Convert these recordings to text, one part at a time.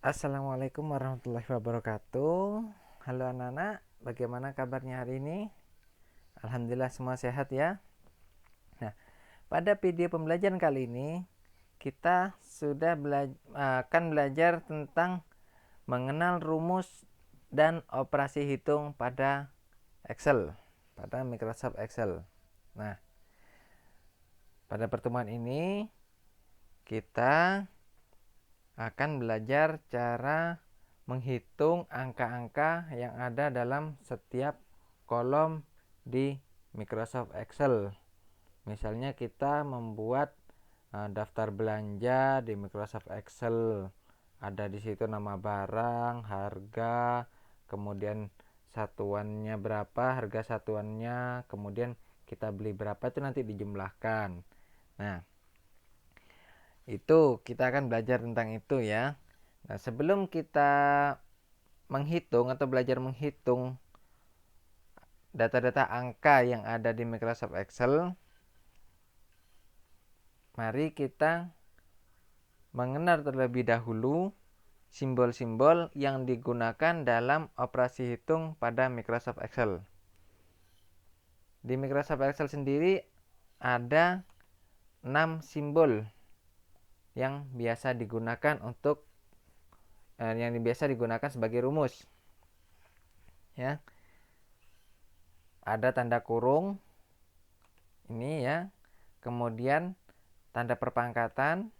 Assalamualaikum warahmatullahi wabarakatuh. Halo anak-anak, bagaimana kabarnya hari ini? Alhamdulillah semua sehat ya. Nah, pada video pembelajaran kali ini kita sudah akan belajar tentang mengenal rumus dan operasi hitung pada Excel, pada Microsoft Excel. Nah, pada pertemuan ini kita akan belajar cara menghitung angka-angka yang ada dalam setiap kolom di Microsoft Excel. Misalnya kita membuat daftar belanja di Microsoft Excel. Ada di situ nama barang, harga, kemudian satuannya berapa, harga satuannya, kemudian kita beli berapa itu nanti dijumlahkan. Nah, itu kita akan belajar tentang itu ya. Nah, sebelum kita menghitung atau belajar menghitung data-data angka yang ada di Microsoft Excel, mari kita mengenal terlebih dahulu simbol-simbol yang digunakan dalam operasi hitung pada Microsoft Excel. Di Microsoft Excel sendiri ada 6 simbol yang biasa digunakan sebagai rumus. Ya. Ada tanda kurung ini ya. Kemudian tanda perpangkatan,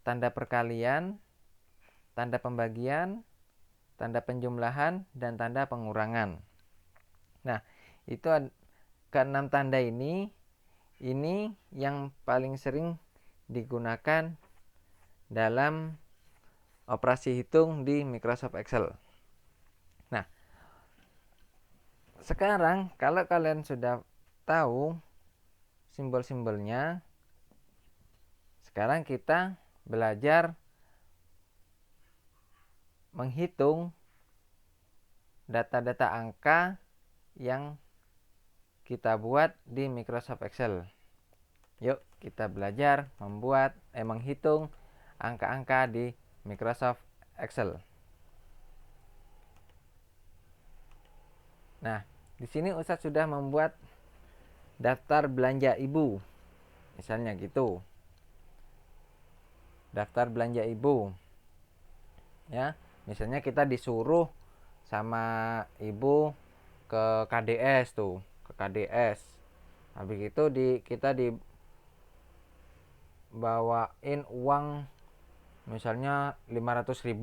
tanda perkalian, tanda pembagian, tanda penjumlahan, dan tanda pengurangan. Nah, itu keenam tanda ini yang paling sering digunakan dalam operasi hitung di Microsoft Excel. Nah, sekarang kalau kalian sudah tahu simbol-simbolnya, sekarang kita belajar menghitung data-data angka yang kita buat di Microsoft Excel. Yuk kita belajar menghitung angka-angka di Microsoft Excel. Nah, di sini Ustadz sudah membuat daftar belanja ibu. Misalnya gitu. Daftar belanja ibu. Ya, misalnya kita disuruh sama ibu ke KDS tuh, ke KDS. Habis itu kita dibawain uang misalnya 500.000.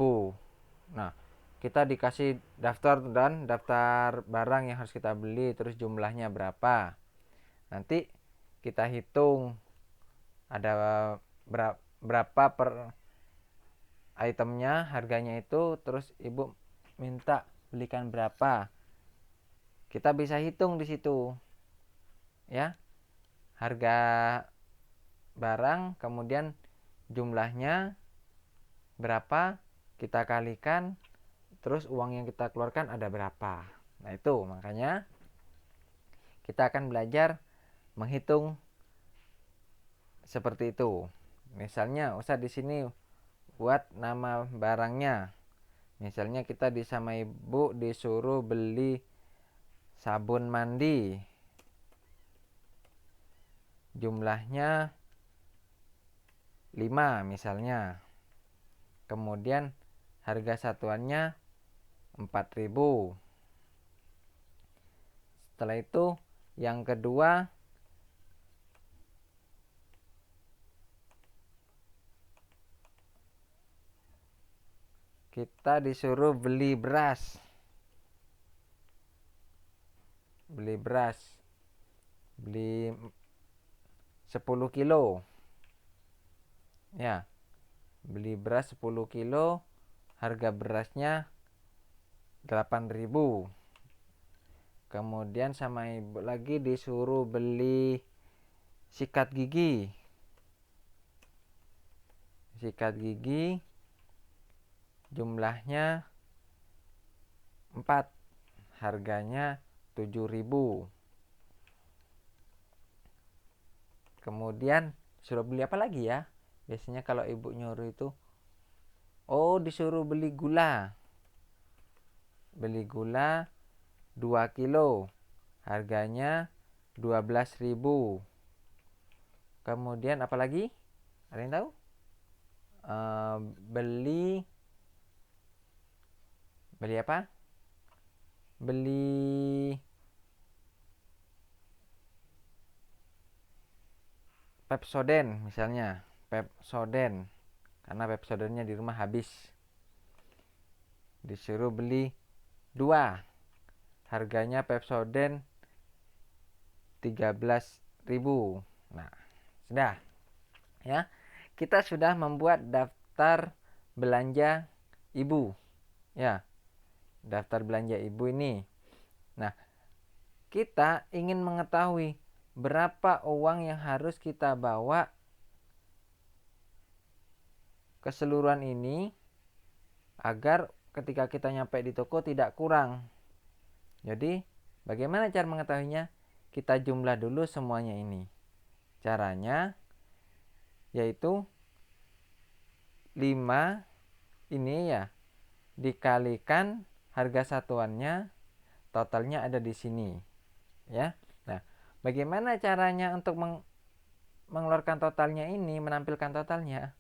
Nah, kita dikasih daftar barang yang harus kita beli, terus jumlahnya berapa. Nanti kita hitung ada berapa per itemnya, harganya itu, terus ibu minta belikan berapa. Kita bisa hitung di situ. Ya. Harga barang, kemudian jumlahnya berapa, kita kalikan, terus uang yang kita keluarkan ada berapa. Nah, itu makanya kita akan belajar menghitung seperti itu. Misalnya Ustadz di sini buat nama barangnya. Misalnya kita sama ibu disuruh beli sabun mandi. Jumlahnya 5 misalnya. Kemudian harga satuannya 4.000. Setelah itu yang kedua kita disuruh beli beras. Beli 10 kilo. Ya. Beli beras 10 kilo, harga berasnya 8.000. Kemudian sama ibu lagi disuruh beli sikat gigi. Sikat gigi jumlahnya 4, harganya 7.000. Kemudian suruh beli apa lagi ya? Biasanya kalau ibu nyuruh itu Oh, disuruh beli gula. Beli gula 2 kilo. Harganya 12.000. Kemudian apa lagi? Ada yang tahu? Beli apa? Beli Pepsodent misalnya. Pepsodent. Karena Pepsodentnya di rumah habis. Disuruh beli 2. Harganya Pepsodent 13.000. Nah, sudah. Ya. Kita sudah membuat daftar belanja ibu. Ya. Daftar belanja ibu ini. Nah, kita ingin mengetahui berapa uang yang harus kita bawa keseluruhan ini agar ketika kita nyampe di toko tidak kurang. Jadi, bagaimana cara mengetahuinya? Kita jumlah dulu semuanya ini. Caranya yaitu 5 ini ya dikalikan harga satuannya, totalnya ada di sini. Ya. Nah, bagaimana caranya untuk mengeluarkan totalnya ini, menampilkan totalnya?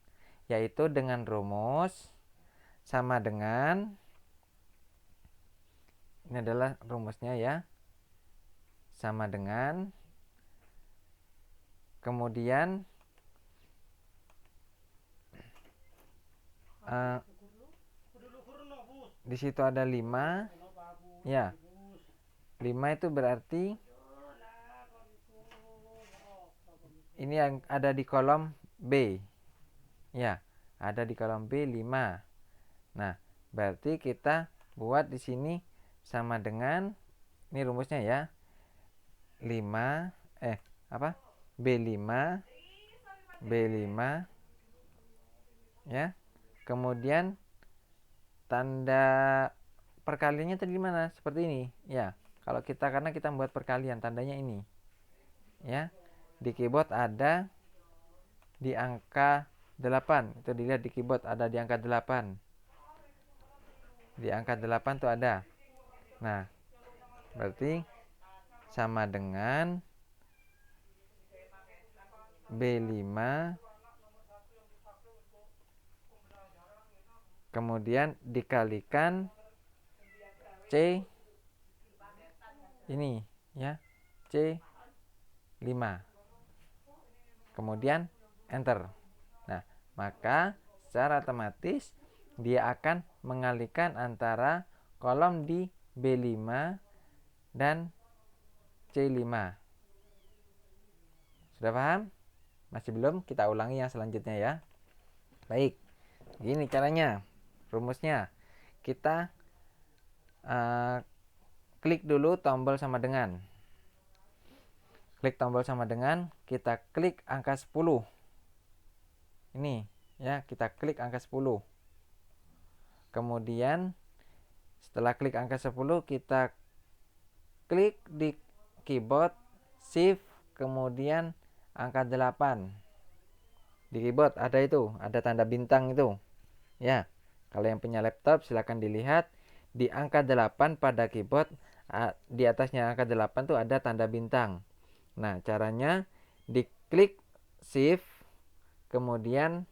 Yaitu dengan rumus sama dengan, ini adalah rumusnya ya, sama dengan, kemudian di situ ada 5 ya, 5 itu berarti ini yang ada di kolom B ya, ada di kolom B 5. Nah, berarti kita buat di sini sama dengan, ini rumusnya ya, 5 B5 ya. Kemudian tanda perkaliannya tadi mana? Seperti ini ya. Kalau kita, karena kita membuat perkalian, tandanya ini ya. Di keyboard ada di angka 8. Itu dilihat di keyboard ada di angka 8. Di angka 8 tuh ada. Nah, berarti sama dengan B5 kemudian dikalikan C ini ya, C5. Kemudian enter. Nah, maka secara otomatis dia akan mengalihkan antara kolom di B5 dan C5. Sudah paham? Masih belum? Kita ulangi yang selanjutnya ya. Baik. Gini caranya. Rumusnya. Kita klik dulu tombol sama dengan. Klik tombol sama dengan, kita klik angka 10. Ini ya, kita klik angka 10. Kemudian setelah klik angka 10, kita klik di keyboard shift kemudian angka 8. Di keyboard ada itu, ada tanda bintang itu. Ya. Kalau yang punya laptop silakan dilihat di angka 8 pada keyboard, di atasnya angka 8 tuh ada tanda bintang. Nah, caranya diklik shift kemudian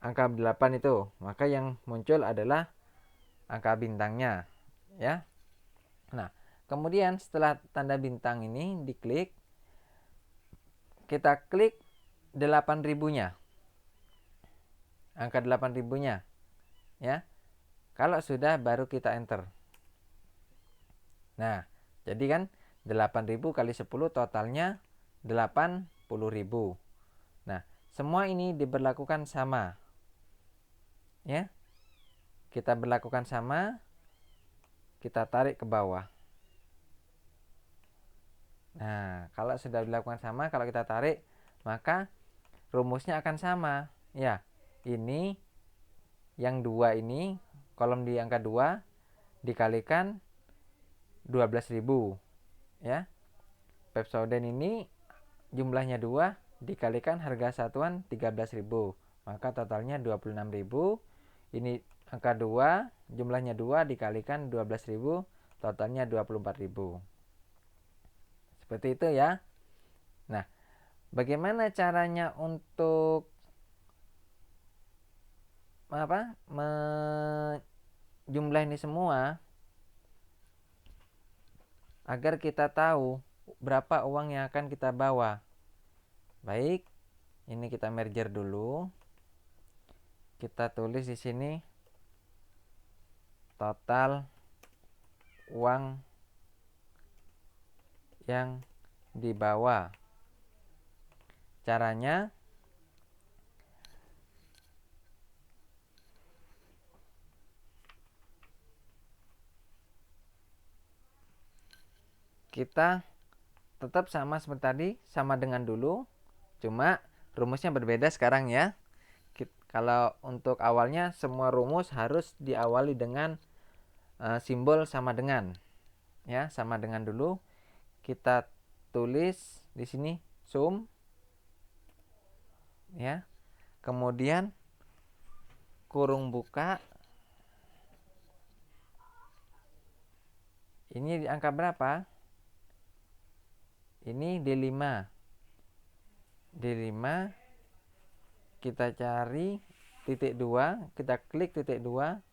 angka 8 itu, maka yang muncul adalah angka bintangnya ya. Nah, kemudian setelah tanda bintang ini diklik, kita klik 8.000-nya. Angka 8.000-nya ya. Kalau sudah baru kita enter. Nah, jadi kan 8.000 kali 10 totalnya 80.000. Nah, semua ini diberlakukan sama. Ya. Kita berlakukan sama. Kita tarik ke bawah. Nah, kalau sudah dilakukan sama, kalau kita tarik, maka rumusnya akan sama. Ya, ini yang 2 ini, kolom di angka 2 dikalikan 12.000. Ya. Pepsodent ini jumlahnya 2 dikalikan harga satuan 13.000. Maka totalnya 26.000. ini angka 2, jumlahnya 2 dikalikan 12.000, totalnya 24.000. Seperti itu ya. Nah, bagaimana caranya untuk menjumlah ini semua agar kita tahu berapa uang yang akan kita bawa? Baik, ini kita merger dulu. Kita tulis di sini total uang yang dibawa. Caranya kita tetap sama seperti tadi, sama dengan dulu, cuma rumusnya berbeda sekarang ya. Kalau untuk awalnya semua rumus harus diawali dengan simbol sama dengan. Ya, sama dengan dulu. Kita tulis di sini sum ya. Kemudian kurung buka. Ini di angka berapa? Ini D5. D5 kita cari titik 2, kita klik titik 2.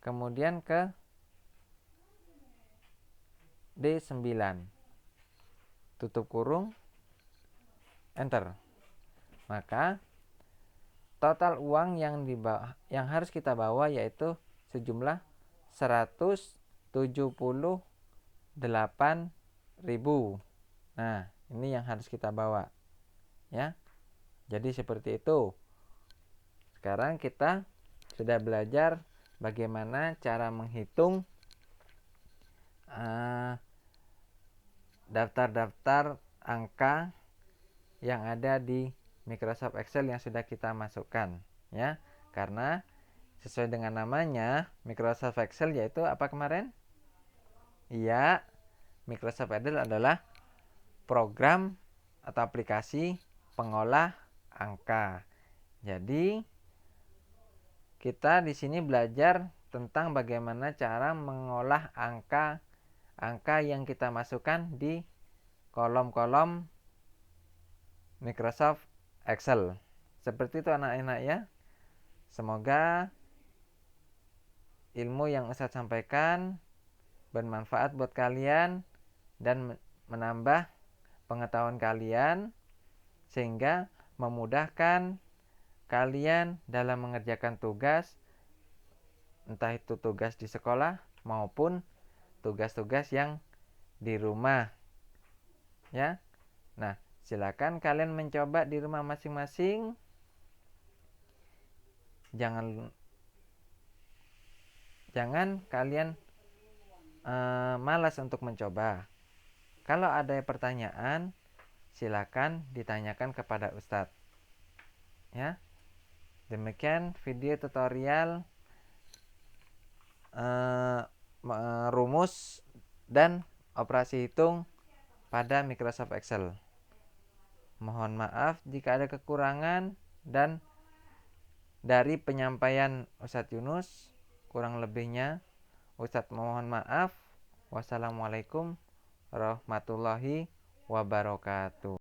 Kemudian ke D9. Tutup kurung, enter. Maka total uang yang harus kita bawa yaitu sejumlah 178.000. Nah, ini yang harus kita bawa ya. Jadi seperti itu. Sekarang kita sudah belajar bagaimana cara menghitung daftar-daftar angka yang ada di Microsoft Excel yang sudah kita masukkan ya. Karena sesuai dengan namanya Microsoft Excel yaitu apa kemarin? Iya, Microsoft Excel adalah program atau aplikasi pengolah angka. Jadi kita di sini belajar tentang bagaimana cara mengolah angka yang kita masukkan di kolom-kolom Microsoft Excel. Seperti itu anak-anak ya. Semoga ilmu yang Ustadz sampaikan bermanfaat buat kalian dan menambah pengetahuan kalian sehingga memudahkan kalian dalam mengerjakan tugas, entah itu tugas di sekolah maupun tugas-tugas yang di rumah ya. Nah, silakan kalian mencoba di rumah masing-masing. Jangan kalian malas untuk mencoba. Kalau ada pertanyaan, silakan ditanyakan kepada Ustadz ya. Demikian video tutorial rumus dan operasi hitung pada Microsoft Excel. Mohon maaf jika ada kekurangan, dan dari penyampaian Ustadz Yunus kurang lebihnya Ustadz mohon maaf. Wassalamualaikum warahmatullahi wabarakatuh.